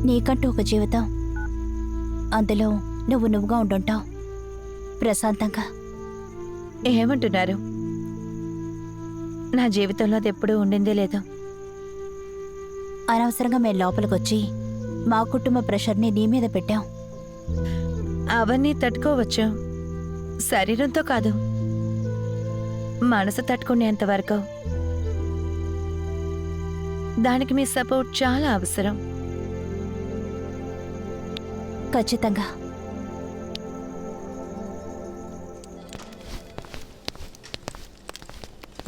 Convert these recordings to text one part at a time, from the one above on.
నీకంటూ ఒక జీవితం, అందులో నువ్వుగా ఉండుంటావు ప్రశాంతంగా. ఏమంటున్నారు? నా జీవితంలో అది ఎప్పుడూ ఉండిందే లేదు. అనవసరంగా మేము లోపలికొచ్చి మా కుటుంబ ప్రెషర్ని నీ మీద పెట్టాం. అవన్నీ తట్టుకోవచ్చు, శరీరంతో కాదు, మనసు తట్టుకునేంత వరకు. దానికి మీ సపోర్ట్ చాలా అవసరం. ఖచ్చితంగా.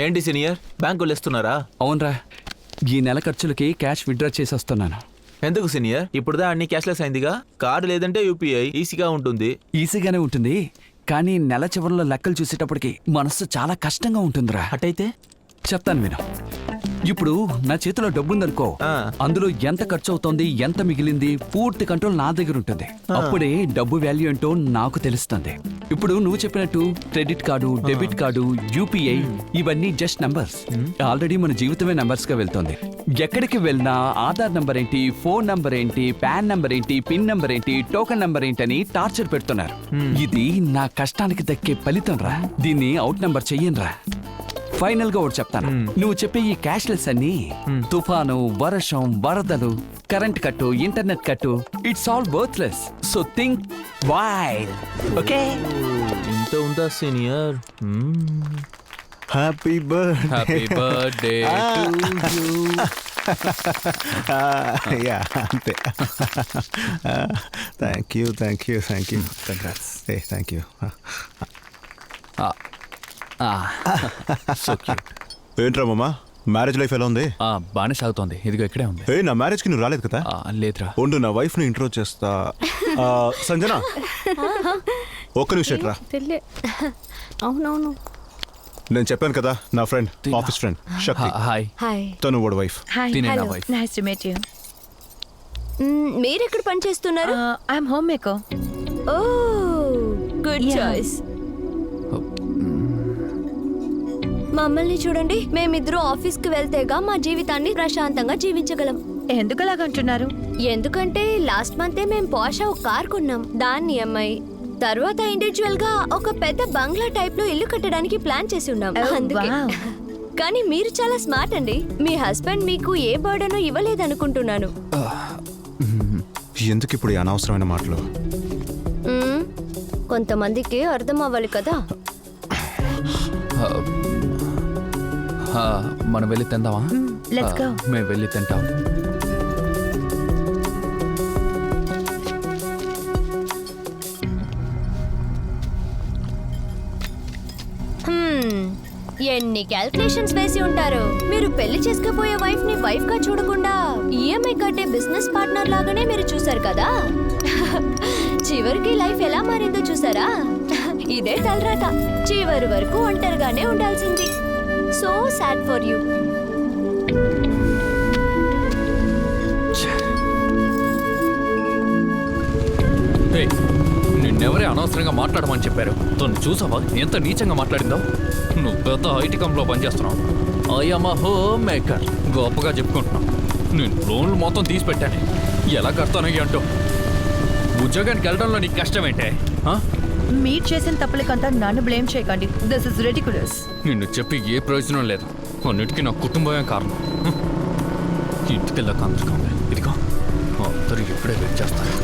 ఏంటి సీనియర్, బ్యాంకులు ఇస్తున్నారా? అవునరా, ఈ నెల ఖర్చులకి క్యాష్ విత్డ్రా చేసి వస్తున్నాను. ఎందుకు సీనియర్? ఇప్పుడుదా అన్ని క్యాష్లెస్ అయిందిగా. కార్డు లేదంటే యూపీఐ ఈజీగా ఉంటుంది. ఈజీగానే ఉంటుంది, కానీ నెల చివరిలో లెక్కలు చూసేటప్పటికి మనసు చాలా కష్టంగా ఉంటుందిరా. అటైతే చెప్తాను విను. ఇప్పుడు నా చేతిలో డబ్బుందనుకో, అందులో ఎంత ఖర్చు అవుతోంది, ఎంత మిగిలింది, పూర్తి కంట్రోల్ నా దగ్గర ఉంటుంది. అప్పుడే డబ్బు వాల్యూ ఏంటో నాకు తెలుస్తుంది. ఇప్పుడు నువ్వు చెప్పినట్టు credit card, debit card, UPI ఇవన్నీ జస్ట్ నంబర్స్. ఆల్రెడీ మన జీవితమే నంబర్స్ గా వెళ్తోంది. ఎక్కడికి వెళ్ళినా ఆధార్ నంబర్ ఏంటి, ఫోన్ నంబర్ ఏంటి, పాన్ నంబర్ ఏంటి, పిన్ నంబర్ ఏంటి, టోకెన్ నంబర్ ఏంటి అని టార్చర్ పెడుతున్నారు. ఇది నా కష్టానికి దక్కే ఫలితం రా. దీన్ని అవుట్ నంబర్ చెయ్యనురా. ఫైనల్ గా ఒకటి చెప్తాను, నువ్వు చెప్పే ఈ క్యాష్లెస్ అన్ని తుఫాను, వర్షం, వరదలు, కరెంట్ కట్టు, ఇంటర్నెట్ కట్టు, it's all worthless. So think while. Okay, ఇంత ఉందా senior? Happy birthday to you. Yeah, అంతే. Thank you congrats. Thank you. ఏంట్రా మామా, మ్యారేజ్ లైఫ్ ఎలా ఉంది? బాగానే సాగుతోంది. ఇదిగో ఇక్కడే ఉంది. నా మ్యారేజ్ కి నువ్వు రాలేదు కదా? లేదురా. ఉండు, నా వైఫ్ ని ఇంట్రో చేస్తా. సంజన, ఒక్క నిమిషం రా. అవునవును, నేను చెప్పాను కదా, నా friend, office friend Shakti. Hi. తను వాడు wife. Nice to meet you. మీరెక్కడ పని చేస్తున్నారు? I'm homemaker. Oh, good choice. మమ్మల్ని చూడండి, మేమిద్దరూ ఆఫీస్కి వెళ్తేగా మా జీవితాన్ని ప్రశాంతంగా జీవించగలం. ఎందుకు అలాగంటున్నారు? ఎందుకంటే లాస్ట్ మంతే మేము పోషా ఒక కార్ కొన్నాం, దాన్ని అమ్మాయి తర్వాత ఇండివిజువల్ గా ఒక పెద్ద బంగ్లా టైప్ లో ఇల్లు కట్టడానికి ప్లాన్ చేసి ఉన్నాం. అందుకే. కానీ మీరు చాలా స్మార్ట్ అండి. మీ హస్బెండ్ మీకు ఏ బర్డెనో ఇవ్వలేదనుకుంటున్నాను. ఎందుకు ఇప్పుడు ఈ అనవసరమైన మాటలు? కొంతమందికి అర్థం అవ్వాలి కదా. మనం వెళ్ళి తిందామా? Let's go. మేము వెళ్ళి తింటాం. ఎన్ని క్యాల్కులేషన్స్ వేసి ఉంటారు. మీరు పెళ్లి చేసుకుపోయే వైఫ్ ని వైఫ్ గా చూడకుండా ఈఎంఐ కట్టే బిజినెస్ పార్ట్నర్ లాగానే మీరు చూసారు కదా. చివరికి లైఫ్ ఎలా మారిందో చూసారా? ఇదే తలరాత. చివరి వరకు ఒంటరిగానే ఉండాల్సింది. So sad for you. నిన్నెవరే అనవసరంగా మాట్లాడమని చెప్పారు? తను చూసావా ఎంత నీచంగా మాట్లాడిందో? నువ్వు పెద్ద ఐటీ కంపెనీలో పనిచేస్తున్నావు. ఐఎమ్ హోమ్ మేకర్ గొప్పగా చెప్పుకుంటున్నావు. నేను లోన్లు మొత్తం తీసి పెట్టాను. ఎలా కడతానయ్యి అంటూ ఉద్యోగానికి వెళ్ళడంలో నీకు కష్టమేంటే? మీరు చేసిన తప్పులకంతా నన్ను బ్లేమ్ చేయకండి. This is ridiculous. నిన్ను చెప్పి ఏ ప్రయోజనం లేదు. అన్నిటికీ నా కుటుంబమే కారణం. ఇంటికెళ్ళాక అందరికీ ఉంది. ఇదిగో అందరూ ఇప్పుడే వెయిట్ చేస్తారు.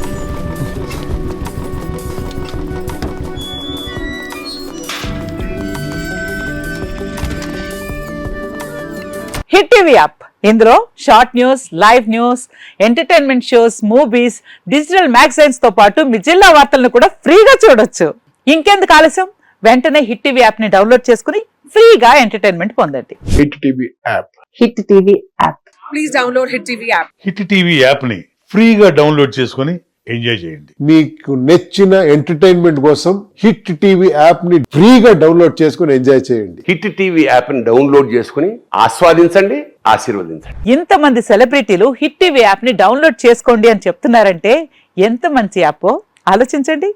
హిట్ టీవీ యాప్, ఇందులో short news, live news, entertainment shows, movies, digital magazines తో పాటు మీ జిల్లా వార్తలను కూడా ఫ్రీగా చూడొచ్చు. ఇంకెందుకు ఆలస్యం, వెంటనే హిట్ టీవీ యాప్ ని డౌన్లోడ్ చేసుకుని ఫ్రీగా ఎంటర్టైన్మెంట్ పొందండి. Hit TV app. Hit TV app. Please download hit TV app. Hit TV app ని ఫ్రీగా డౌన్లోడ్ చేసుకుని ఎంజాయ్ చేయండి. మీకు నచ్చిన ఎంటర్టైన్మెంట్ కోసం హిట్ టీవీ యాప్ ని ఫ్రీగా డౌన్లోడ్ చేసుకుని ఎంజాయ్ చేయండి. హిట్ టీవీ యాప్ ని డౌన్లోడ్ చేసుకుని ఆస్వాదించండి, ఆశీర్వదించండి. ఇంతమంది సెలబ్రిటీలు హిట్ టీవీ యాప్ ని డౌన్లోడ్ చేసుకోండి అని చెప్తున్నారంటే ఎంత మంచి యాప్ ఆలోచించండి.